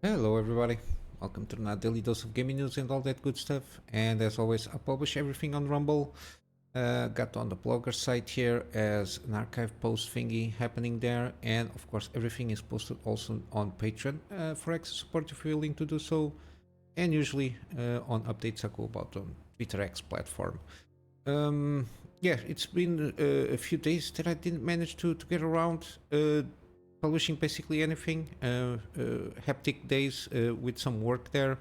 Hello everybody, welcome to another daily dose of gaming news and all that good stuff. And as always, I publish everything on Rumble. Got on the blogger site here as an archive post thingy happening there, and of course everything is posted also on Patreon for extra support if you're willing to do so. And usually on updates I go about on Twitter X platform. Yeah, it's been a few days that I didn't manage to get around publishing basically anything. Hectic days with some work there.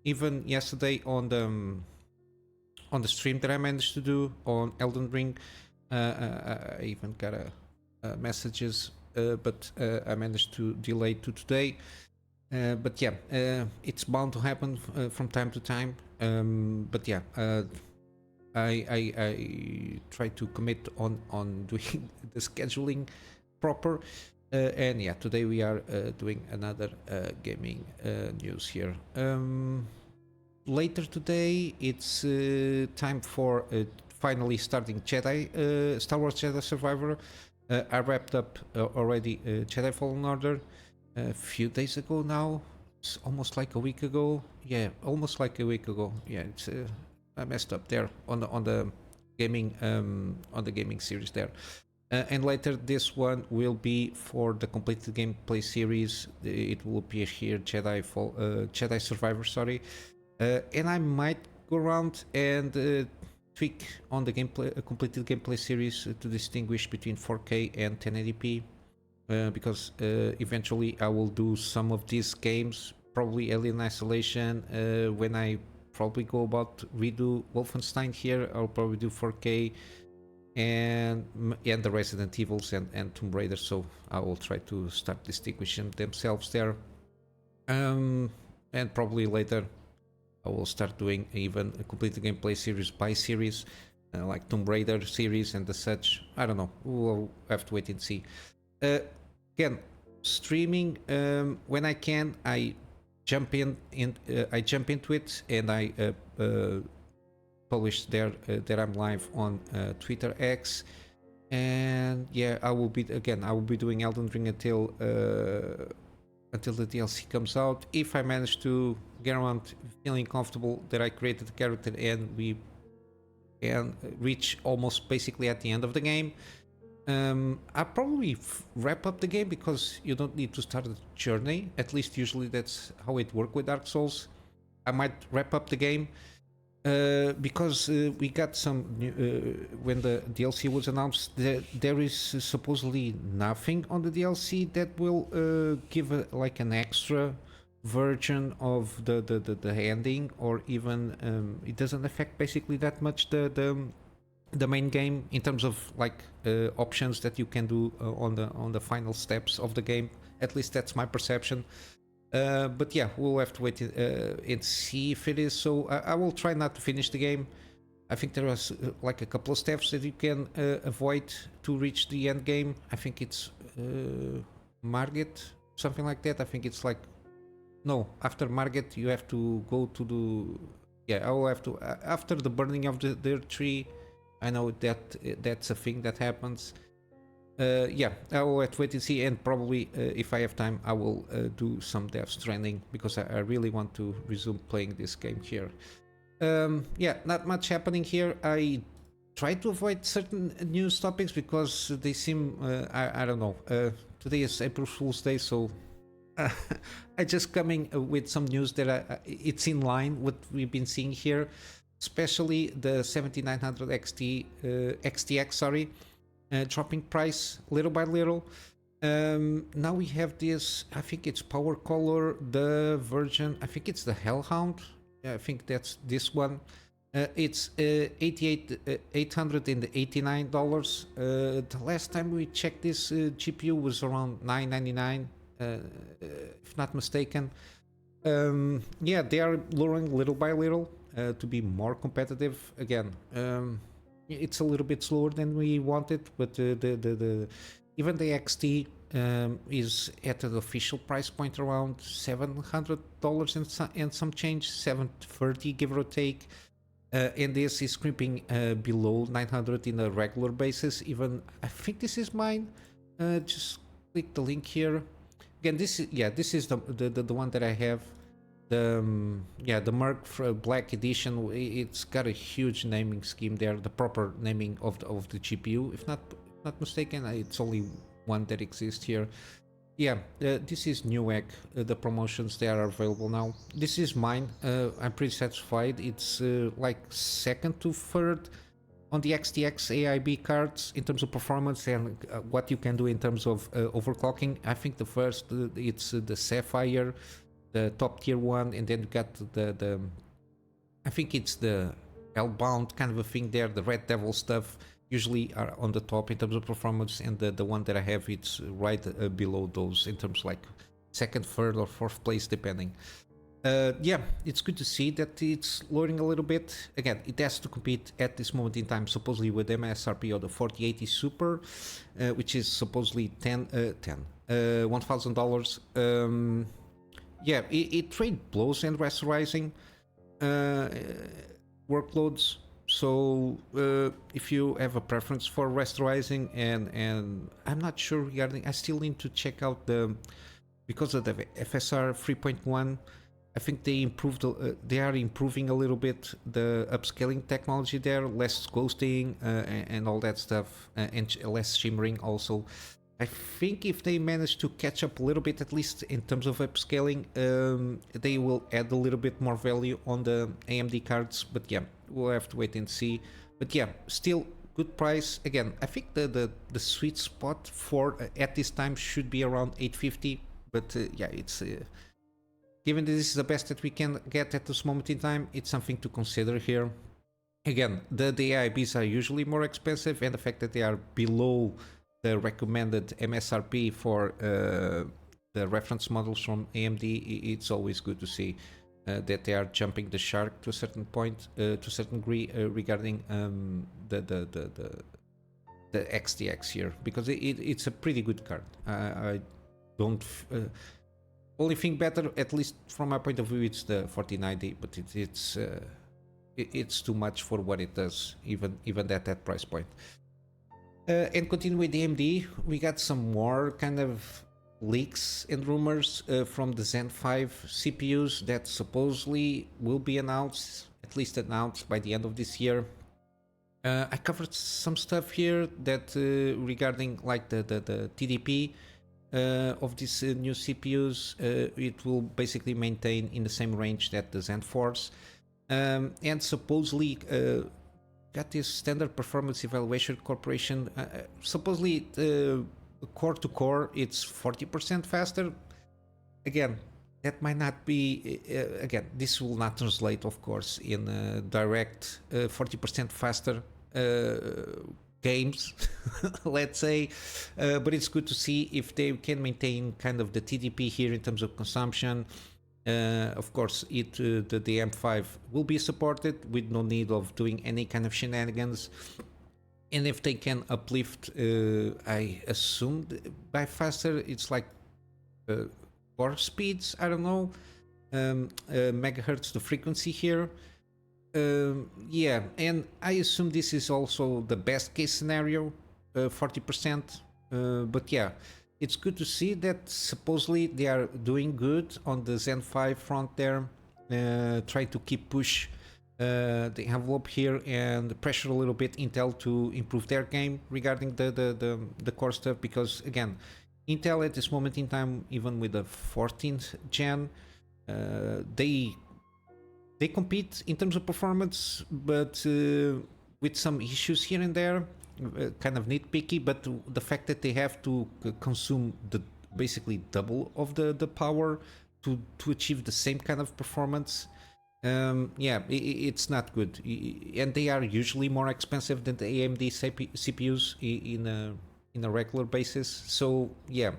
Even yesterday on the stream that I managed to do on Elden Ring, I even got messages, but I managed to delay to today. But yeah, it's bound to happen from time to time. But yeah, I try to commit on doing the scheduling proper. And yeah, today we are doing another gaming news here. Later today, it's time for finally starting Star Wars Jedi Survivor. I wrapped up already Jedi Fallen Order a few days ago now. It's almost like a week ago. Yeah, almost like a week ago. Yeah, it's I messed up there on the gaming series there. And later this one will be for the completed gameplay series. It will appear here, Jedi Survivor, sorry. And I might go around and tweak on the completed gameplay series to distinguish between 4K and 1080p. Because eventually I will do some of these games, probably Alien Isolation. When I probably go about redo Wolfenstein here, I'll probably do 4K. And the Resident Evils and Tomb Raider, so I will try to start distinguishing themselves there. And probably later I will start doing even a complete gameplay series by series, like Tomb Raider series and the such. I don't know, we'll have to wait and see. Again, streaming, when I can, I jump into it, and I published there that I'm live on Twitter X. And yeah, I will be doing Elden Ring until the DLC comes out. If I manage to get around feeling comfortable that I created the character and we can reach almost basically at the end of the game, I'll probably wrap up the game, because you don't need to start the journey. At least usually that's how it works with Dark Souls. I might wrap up the game because we got some when the DLC was announced, there is supposedly nothing on the DLC that will give like an extra version of the ending, or even it doesn't affect basically that much the main game in terms of like options that you can do on the final steps of the game. At least that's my perception. But yeah, we'll have to wait and see if it is. So I will try not to finish the game. I think there was like a couple of steps that you can avoid to reach the end game. I think it's Margit, something like that. I think it's like, no, after Margit you have to go to the, yeah, I will have to after the burning of their tree. I know that that's a thing that happens. Yeah, I will have to wait and see, and probably if I have time I will do some Death Stranding, because I really want to resume playing this game here. Yeah, not much happening here. I try to avoid certain news topics because they seem, I don't know, today is April Fool's Day, so I just coming with some news that it's in line with what we've been seeing here, especially the 7900 XTX, sorry. Dropping price little by little. Now we have this, I think it's Power Color, the version, I think it's the Hellhound. I think that's this one. It's $889. The last time we checked, this GPU was around $999, if not mistaken. Yeah, they are lowering little by little to be more competitive again. It's a little bit slower than we wanted, but the even the XT is at an official price point around $700 and some change, $730 give or take, and this is creeping below 900 in a regular basis. Even I think this is mine. Just click the link here. again, this is the one that I have. The Merc Black Edition. It's got a huge naming scheme there. The proper naming of the GPU, if not mistaken, it's only one that exists here. Yeah, this is Newegg. The promotions they are available now. This is mine. I'm pretty satisfied. It's like second to third on the XTX AIB cards in terms of performance and what you can do in terms of overclocking. I think the first it's the Sapphire, the top tier one, and then you got the I think it's the Hellbound kind of a thing there. The Red Devil stuff usually are on the top in terms of performance, and the one that I have, it's right below those in terms of like second, third, or fourth place depending. Yeah, it's good to see that it's lowering a little bit. Again, it has to compete at this moment in time supposedly with MSRP of the 4080 Super, which is supposedly $1,000. Yeah, it trade blows and rasterizing workloads. So if you have a preference for rasterizing, and I'm not sure regarding, I still need to check out because of the FSR 3.1. I think they improved. They are improving a little bit the upscaling technology there, less ghosting and all that stuff, and less shimmering also. I think if they manage to catch up a little bit, at least in terms of upscaling, they will add a little bit more value on the AMD cards. But yeah, we'll have to wait and see. But yeah, still good price. Again, I think the sweet spot for at this time should be around 850. But yeah, it's given that this is the best that we can get at this moment in time, it's something to consider here. Again, the AIBs are usually more expensive, and the fact that they are below the recommended MSRP for the reference models from AMD, it's always good to see that they are jumping the shark to a certain point, to a certain degree, regarding the XTX here, because it's a pretty good card. I don't only think better, at least from my point of view, it's the 4090, but it's too much for what it does, even at that price point. And continue with AMD, we got some more kind of leaks and rumors from the Zen5 CPUs that supposedly will be announced, at least announced by the end of this year. I covered some stuff here that regarding like the TDP of these new CPUs. It will basically maintain in the same range that the Zen4s, and supposedly got this standard performance evaluation corporation. Supposedly core to core it's 40% faster. Again, that might not be again, this will not translate of course in direct 40% faster games let's say, but it's good to see if they can maintain kind of the TDP here in terms of consumption. Of course, the M5 will be supported with no need of doing any kind of shenanigans. And if they can uplift, I assume by faster, it's like core speeds, I don't know, megahertz the frequency here. Yeah, and I assume this is also the best case scenario, 40%. But yeah, it's good to see that supposedly they are doing good on the Zen5 front there. Try to keep push the envelope here and pressure a little bit Intel to improve their game regarding the core stuff, because again, Intel at this moment in time, even with the 14th gen, they compete in terms of performance, but with some issues here and there, kind of nitpicky. But the fact that they have to consume the basically double of the power to achieve the same kind of performance, yeah, it's not good. And they are usually more expensive than the AMD CPUs in a regular basis. So yeah,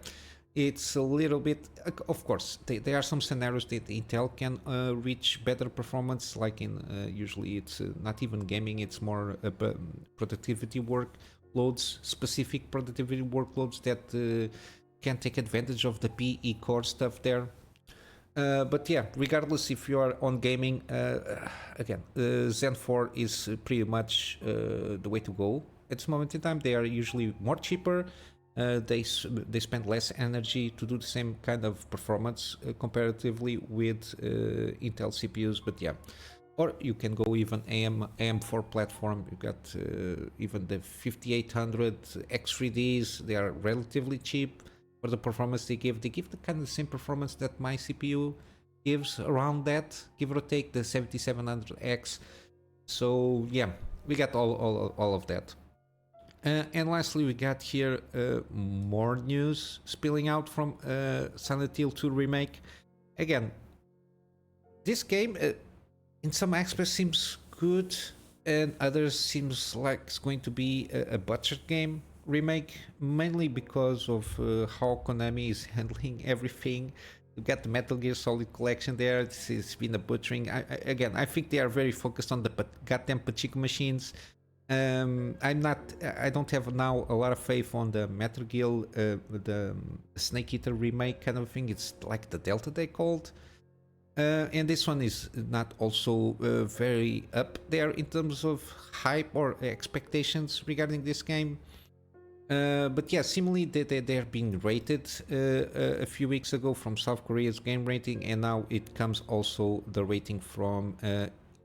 it's a little bit, of course, there are some scenarios that Intel can reach better performance, like in usually it's not even gaming, it's more productivity workloads, specific productivity workloads that can take advantage of the PE core stuff there. But yeah, regardless if you are on gaming, again, Zen 4 is pretty much the way to go at this moment in time. They are usually more cheaper, they spend less energy to do the same kind of performance comparatively with Intel CPUs. But yeah, or you can go even AM4 platform. You got even the 5800 X3Ds. They are relatively cheap for the performance they give. They give the kind of the same performance that my CPU gives, around that, give or take, the 7700X. So yeah, we got all of that. And lastly, we got here more news spilling out from Silent Hill 2 Remake. Again, this game in some aspects seems good, and others seems like it's going to be a budget game remake, mainly because of how Konami is handling everything. You got the Metal Gear Solid collection there. It's been a butchering. I think they are very focused on the goddamn Pachinko machines. I don't have now a lot of faith on the Metal Gear, the Snake Eater remake kind of thing. It's like the Delta they called. And this one is not also very up there in terms of hype or expectations regarding this game. But yeah, similarly, they're being rated a few weeks ago from South Korea's game rating, and now it comes also the rating from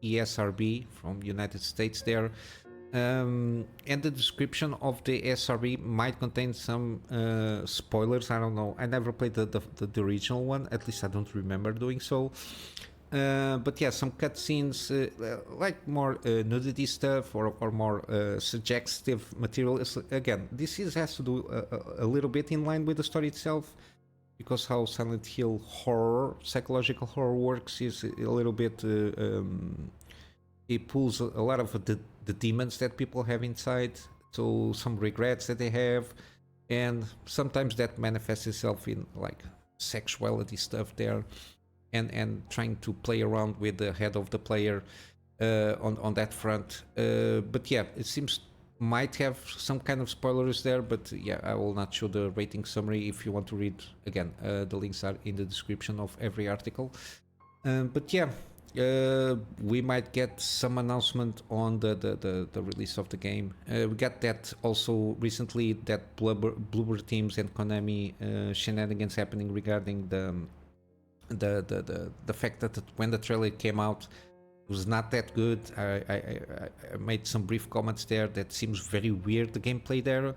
ESRB from United States there. And the description of the SRB might contain some spoilers. I don't know. I never played the original one. At least I don't remember doing so. But yeah, some cutscenes, like more nudity stuff or more suggestive material. Again, this has to do a little bit in line with the story itself, because how Silent Hill horror, psychological horror works is a little bit... it pulls a lot of the demons that people have inside, so some regrets that they have, and sometimes that manifests itself in like sexuality stuff there, and trying to play around with the head of the player on that front. But yeah, it seems might have some kind of spoilers there, but yeah, I will not show the rating summary. If you want to read, again, the links are in the description of every article. But yeah, we might get some announcement on the release of the game. We got that also recently, that Bloober Teams and Konami shenanigans happening regarding the fact that when the trailer came out, it was not that good. I made some brief comments there. That seems very weird, the gameplay there.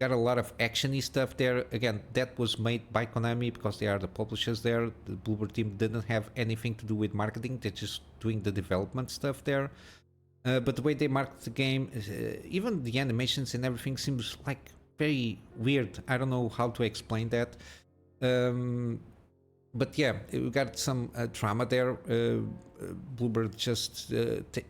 Got a lot of actiony stuff there. Again, that was made by Konami because they are the publishers there. The Bloober team didn't have anything to do with marketing. They're just doing the development stuff there. But the way they market the game, even the animations and everything seems like very weird. I don't know how to explain that. But yeah, we got some drama there. Bloober just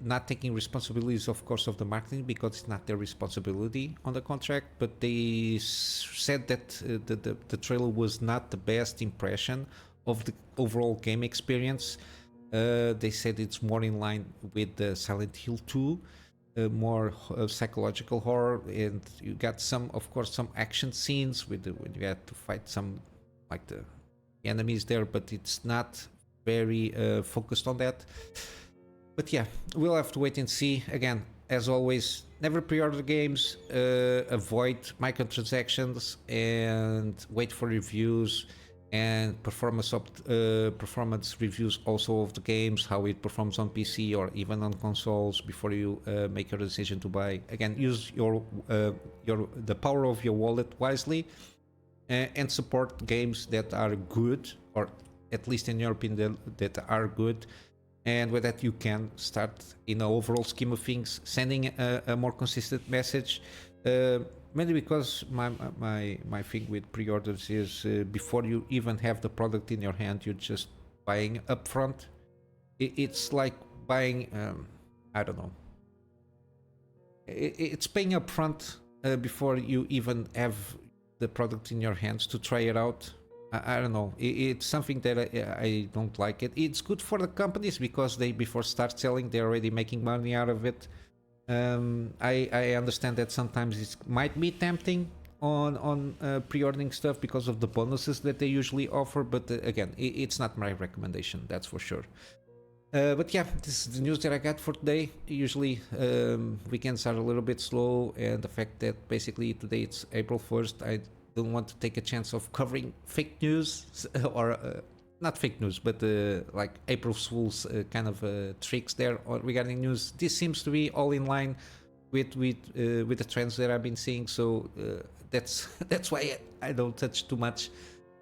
not taking responsibilities, of course, of the marketing, because it's not their responsibility on the contract. But they said that the trailer was not the best impression of the overall game experience. They said it's more in line with the Silent Hill 2, more psychological horror, and you got some, of course, some action scenes when you had to fight some like the enemies there, but it's not very focused on that. But yeah, we'll have to wait and see. Again, as always, never pre-order games, avoid microtransactions, and wait for reviews and performance reviews also of the games, how it performs on PC or even on consoles before you make your decision to buy. Again, use the power of your wallet wisely, and support games that are good, or at least in your opinion that are good, and with that you can start, in the overall scheme of things, sending a more consistent message. Mainly because my thing with pre-orders is before you even have the product in your hand, you're just buying upfront. It's like buying, I don't know. It's paying upfront before you even have the product in your hands to try it out. I don't know. It's something that I don't like it. It's good for the companies because they, before start selling, they're already making money out of it. I understand that sometimes it might be tempting on pre-ordering stuff because of the bonuses that they usually offer, but again, it's not my recommendation, that's for sure. But yeah, this is the news that I got for today. Usually weekends are a little bit slow, and the fact that basically today it's April 1st, I don't want to take a chance of covering fake news or not fake news, but like April Fool's kind of tricks there regarding news. This seems to be all in line with the trends that I've been seeing. So that's that's why I don't touch too much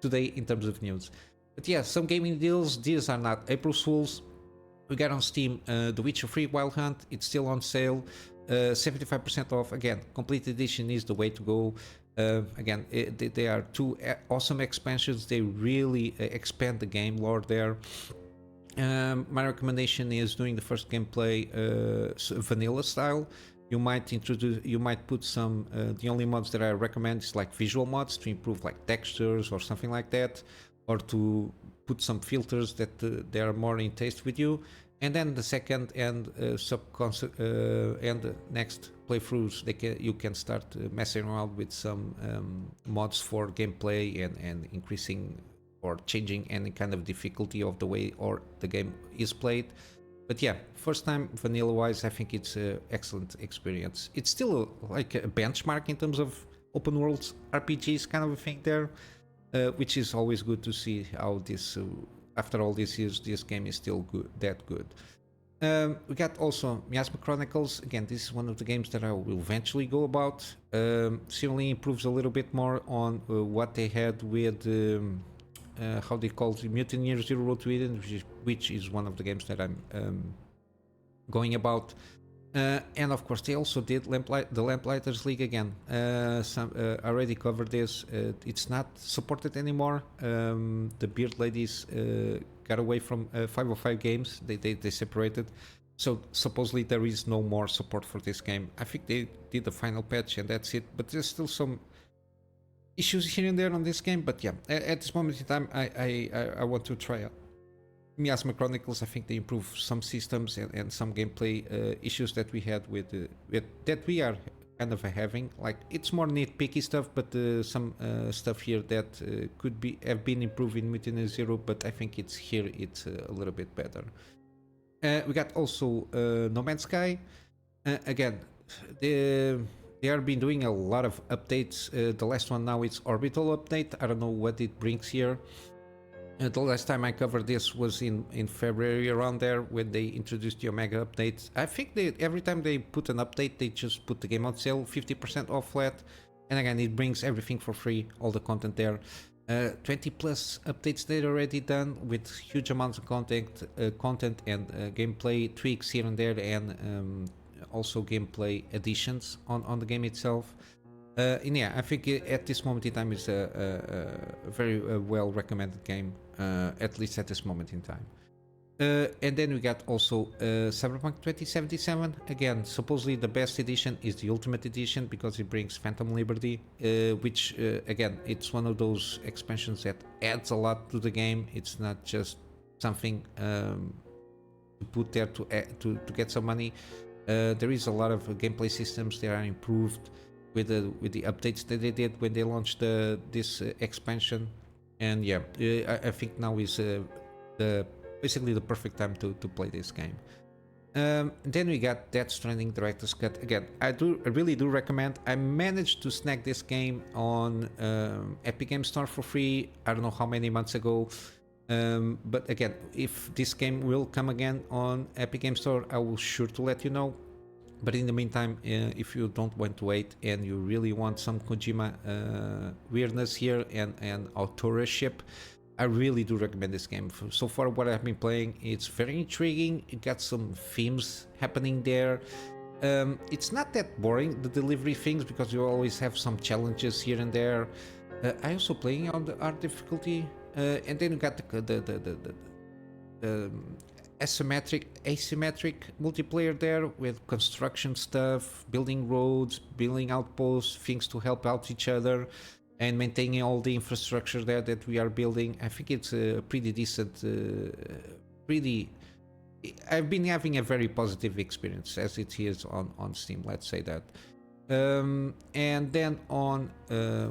today in terms of news. But yeah, some gaming deals. These are not April Fools. We got on Steam The Witcher 3 Wild Hunt. It's still on sale. 75% off. Again, complete edition is the way to go. Again, they are two awesome expansions. They really expand the game lore there. My recommendation is doing the first gameplay vanilla style. You might put some. The only mods that I recommend is like visual mods to improve like textures or something like that, or to put some filters that they are more in taste with you. And then the second and and next playthroughs, you can start messing around with some mods for gameplay and increasing or changing any kind of difficulty of the way or the game is played. But yeah, first time vanilla wise, I think it's an excellent experience. It's still like a benchmark in terms of open world RPGs kind of a thing there, which is always good to see how this, after all these years, this game is still that good. We got also Miasma Chronicles. Again, this is one of the games that I will eventually go about. Similarly improves a little bit more on what they had with how they call it, Mutant Year Zero Road to Eden, which is one of the games that I'm going about. And of course, they also did the Lamplighters League again. I already covered this. It's not supported anymore. The Beard Ladies got away from 505 games. They separated. So supposedly there is no more support for this game. I think they did the final patch and that's it. But there's still some issues here and there on this game. But yeah, at this moment in time, I want to try out Miasma Chronicles. I think they improve some systems and some gameplay issues that we had with that we are kind of having. Like it's more nitpicky stuff, but some stuff here that could have been improved in Mutant Zero. But I think it's a little bit better. We got also No Man's Sky. Again, they have been doing a lot of updates. The last one now is Orbital update. I don't know what it brings here. The last time I covered this was in February, around there, when they introduced the Omega updates. I think every time they put an update, they just put the game on sale, 50% off flat. And again, it brings everything for free, all the content there. 20 plus updates they've already done with huge amounts of content and gameplay tweaks here and there, and also gameplay additions on the game itself. And yeah, I think at this moment in time is a very well recommended game, at least at this moment in time. And then we got also Cyberpunk 2077. Again, supposedly the best edition is the Ultimate Edition because it brings Phantom Liberty, which again, it's one of those expansions that adds a lot to the game. It's not just something to put there to get some money. There is a lot of gameplay systems that are improved with the updates that they did when they launched this expansion. And yeah, I think now is basically the perfect time to play this game. Then we got Death Stranding Director's Cut. Again, I really do recommend. I managed to snag this game on Epic Game Store for free. I don't know how many months ago. But again, if this game will come again on Epic Game Store, I will sure to let you know. But in the meantime, if you don't want to wait and you really want some Kojima weirdness here and authorship, I really do recommend this game. So far, what I've been playing, it's very intriguing. It got some themes happening there. It's not that boring, the delivery things, because you always have some challenges here and there. I also playing on the hard difficulty, and then you got the asymmetric multiplayer there with construction stuff, building roads, building outposts, things to help out each other, and maintaining all the infrastructure there that we are building. I think it's a pretty decent, I've been having a very positive experience as it is on Steam, let's say that. And then on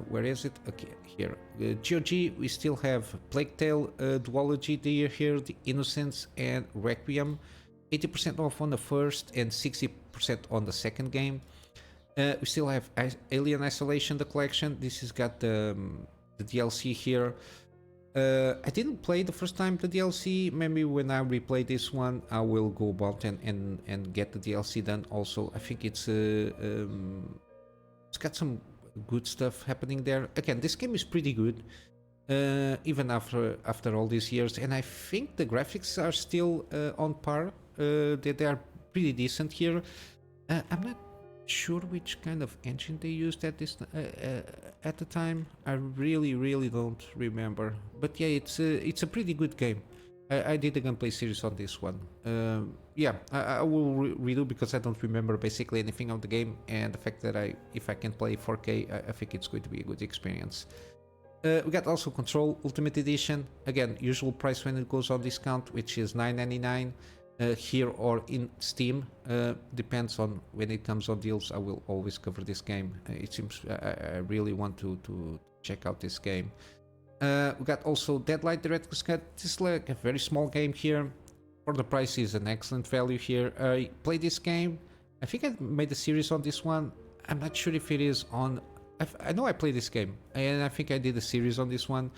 where is it? Okay, here. GOG, we still have Plague Tale duology here, the Innocence and Requiem. 80% off on the first and 60% on the second game. We still have Alien Isolation, the collection. This has got the DLC here. I didn't play the first time the DLC. Maybe when I replay this one, I will go about and get the DLC done. Also, I think it's got some good stuff happening there. Again, this game is pretty good, even after all these years. And I think the graphics are still on par. They are pretty decent here. I'm not sure which kind of engine they used at the time. I really don't remember, but yeah, it's a pretty good game. I did a gameplay series on this one. Yeah, I will redo because I don't remember basically anything of the game, and the fact that if I can play 4K, I think it's going to be a good experience. We got also Control Ultimate Edition. Again, usual price when it goes on discount, which is $9.99. Here or in Steam, depends on when it comes on deals. I will always cover this game. It seems I really want to check out this game. We got also Deadlight Director's Cut. This is like a very small game here. For the price is an excellent value here. I played this game. I think I made a series on this one. I'm not sure if it is on. I know I played this game, and I think I did a series on this one.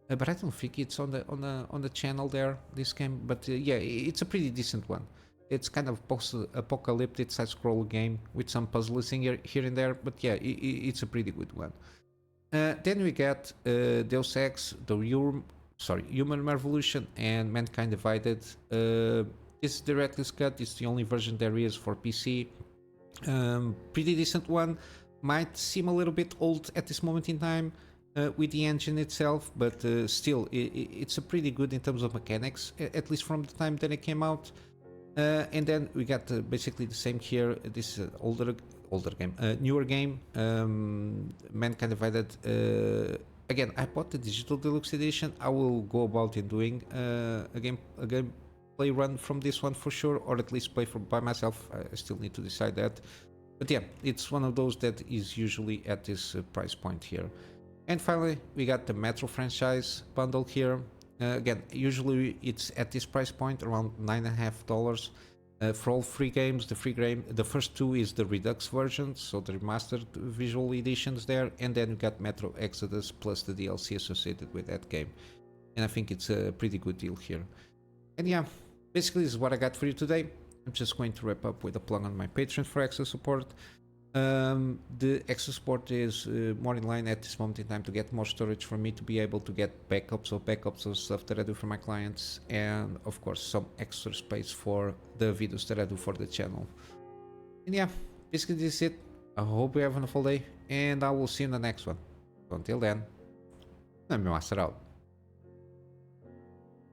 But I don't think it's on the channel there, this game. But yeah, it's a pretty decent one. It's kind of post-apocalyptic side-scroll game with some puzzles in here and there. But yeah, it's a pretty good one. Then we get Deus Ex, Human Revolution, and Mankind Divided. This Director's Cut is the only version there is for PC. Pretty decent one. Might seem a little bit old at this moment in time. With the engine itself, but still, it's a pretty good in terms of mechanics, at least from the time that it came out. And then we got basically the same here. This is an older game, newer game, Mankind Divided. Again, I bought the digital deluxe edition. I will go about in doing a gameplay run from this one for sure, or at least play by myself. I still need to decide that. But yeah, it's one of those that is usually at this price point here. And finally, we got the Metro franchise bundle here. Again, usually it's at this price point, around $9.50 for all free games. The first two is the Redux version, so the remastered visual editions there. And then we got Metro Exodus plus the DLC associated with that game. And I think it's a pretty good deal here. And yeah, basically this is what I got for you today. I'm just going to wrap up with a plug on my Patreon for extra support. The extra support is more in line at this moment in time to get more storage for me to be able to get backups of stuff that I do for my clients, and of course some extra space for the videos that I do for the channel. And yeah, basically this is it. I hope you have a wonderful day, and I will see you in the next one. Until then, Kunamy Master out.